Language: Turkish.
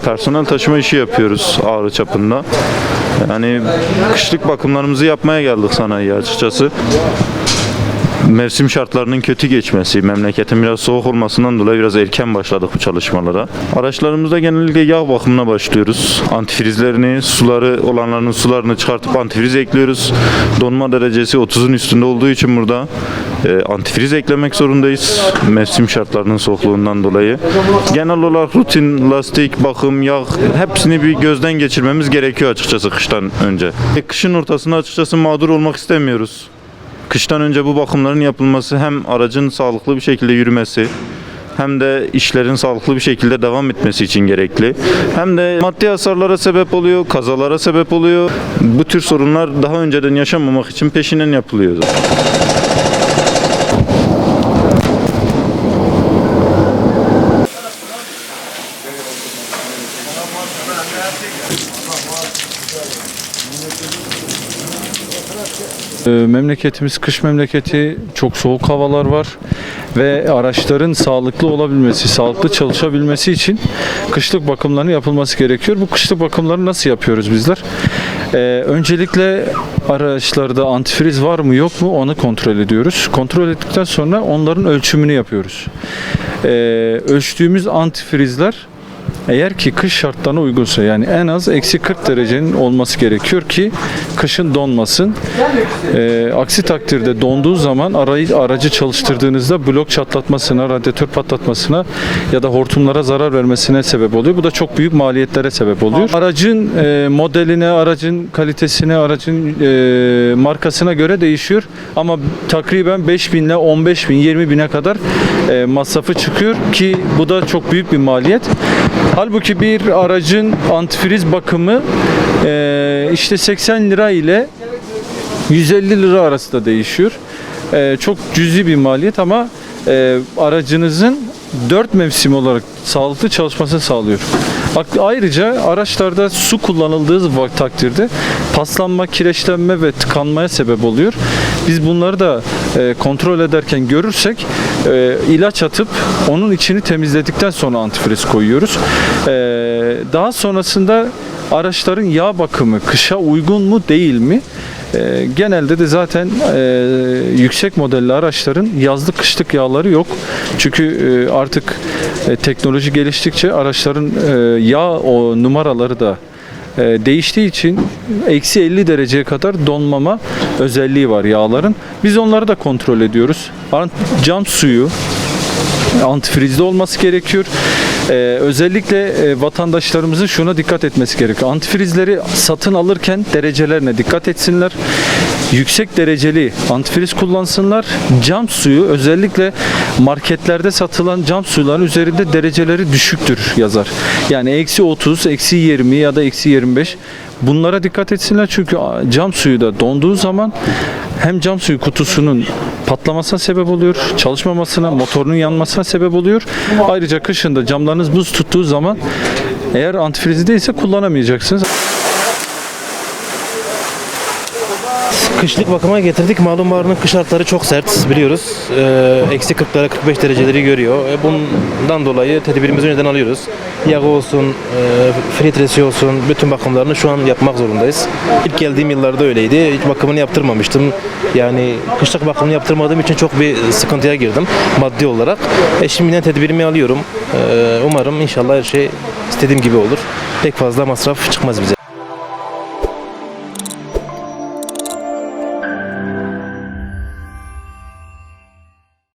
Personel taşıma işi yapıyoruz Ağrı çapında. Yani kışlık bakımlarımızı yapmaya geldik sanayiye açıkçası. Mevsim şartlarının kötü geçmesi, memleketin biraz soğuk olmasından dolayı biraz erken başladık bu çalışmalara. Araçlarımızda genellikle yağ bakımına başlıyoruz. Antifrizlerini, suları olanlarının sularını çıkartıp antifriz ekliyoruz. Donma derecesi 30'un üstünde olduğu için burada antifriz eklemek zorundayız. Mevsim şartlarının soğukluğundan dolayı. Genel olarak rutin, lastik, bakım, yağ hepsini bir gözden geçirmemiz gerekiyor açıkçası kıştan önce. Kışın ortasında açıkçası mağdur olmak istemiyoruz. Kıştan önce bu bakımların yapılması hem aracın sağlıklı bir şekilde yürümesi hem de işlerin sağlıklı bir şekilde devam etmesi için gerekli. Hem de maddi hasarlara sebep oluyor, kazalara sebep oluyor. Bu tür sorunlar daha önceden yaşanmamak için peşinen yapılıyor. Memleketimiz kış memleketi, çok soğuk havalar var ve araçların sağlıklı olabilmesi, sağlıklı çalışabilmesi için kışlık bakımlarının yapılması gerekiyor. Bu kışlık bakımları nasıl yapıyoruz bizler? Öncelikle araçlarda antifriz var mı yok mu onu kontrol ediyoruz. Kontrol ettikten sonra onların ölçümünü yapıyoruz. Ölçtüğümüz antifrizler eğer ki kış şartlarına uygunsa, yani en az eksi 40 derecenin olması gerekiyor ki kışın donmasın. Aksi takdirde donduğu zaman aracı çalıştırdığınızda blok çatlatmasına, radyatör patlatmasına ya da hortumlara zarar vermesine sebep oluyor. Bu da çok büyük maliyetlere sebep oluyor. Aracın modeline, aracın kalitesine, aracın markasına göre değişiyor. Ama takriben 5.000 ile 15.000, 20.000'e kadar masrafı çıkıyor ki bu da çok büyük bir maliyet. Halbuki bir aracın antifriz bakımı işte 80 lira ile 150 lira arasında değişiyor. Çok cüzi bir maliyet ama aracınızın 4 mevsim olarak sağlıklı çalışmasını sağlıyor. Ayrıca araçlarda su kullanıldığı takdirde paslanma, kireçlenme ve tıkanmaya sebep oluyor. Biz bunları da kontrol ederken görürsek ilaç atıp onun içini temizledikten sonra antifriz koyuyoruz. Daha sonrasında araçların yağ bakımı kışa uygun mu değil mi? Genelde de zaten yüksek modelli araçların yazlık kışlık yağları yok. Çünkü artık teknoloji geliştikçe araçların yağ numaraları da değiştiği için eksi 50 dereceye kadar donmama özelliği var yağların. Biz onları da kontrol ediyoruz. Cam suyu antifrizde olması gerekiyor. Özellikle vatandaşlarımızın şuna dikkat etmesi gerekiyor. Antifrizleri satın alırken derecelerine dikkat etsinler. Yüksek dereceli antifriz kullansınlar. Cam suyu, özellikle marketlerde satılan cam suyların üzerinde dereceleri düşüktür yazar. Yani eksi 30, eksi 20 ya da eksi 25. Bunlara dikkat etsinler çünkü cam suyu da donduğu zaman hem cam suyu kutusunun patlamasına sebep oluyor, çalışmamasına, motorunun yanmasına sebep oluyor. Ayrıca kışında camlarınız buz tuttuğu zaman eğer antifrizi değilse kullanamayacaksınız. Kışlık bakıma getirdik. Malum Ağrı'nın kış şartları çok sert biliyoruz. Eksi 40'lara 45 dereceleri görüyor. Bundan dolayı tedbirimizi önceden alıyoruz. Yağı olsun, filtresi olsun, bütün bakımlarını şu an yapmak zorundayız. İlk geldiğim yıllarda öyleydi. Hiç bakımını yaptırmamıştım. Yani kışlık bakımını yaptırmadığım için çok bir sıkıntıya girdim maddi olarak. Şimdiden tedbirimi alıyorum. Umarım inşallah her şey istediğim gibi olur. Pek fazla masraf çıkmaz bize.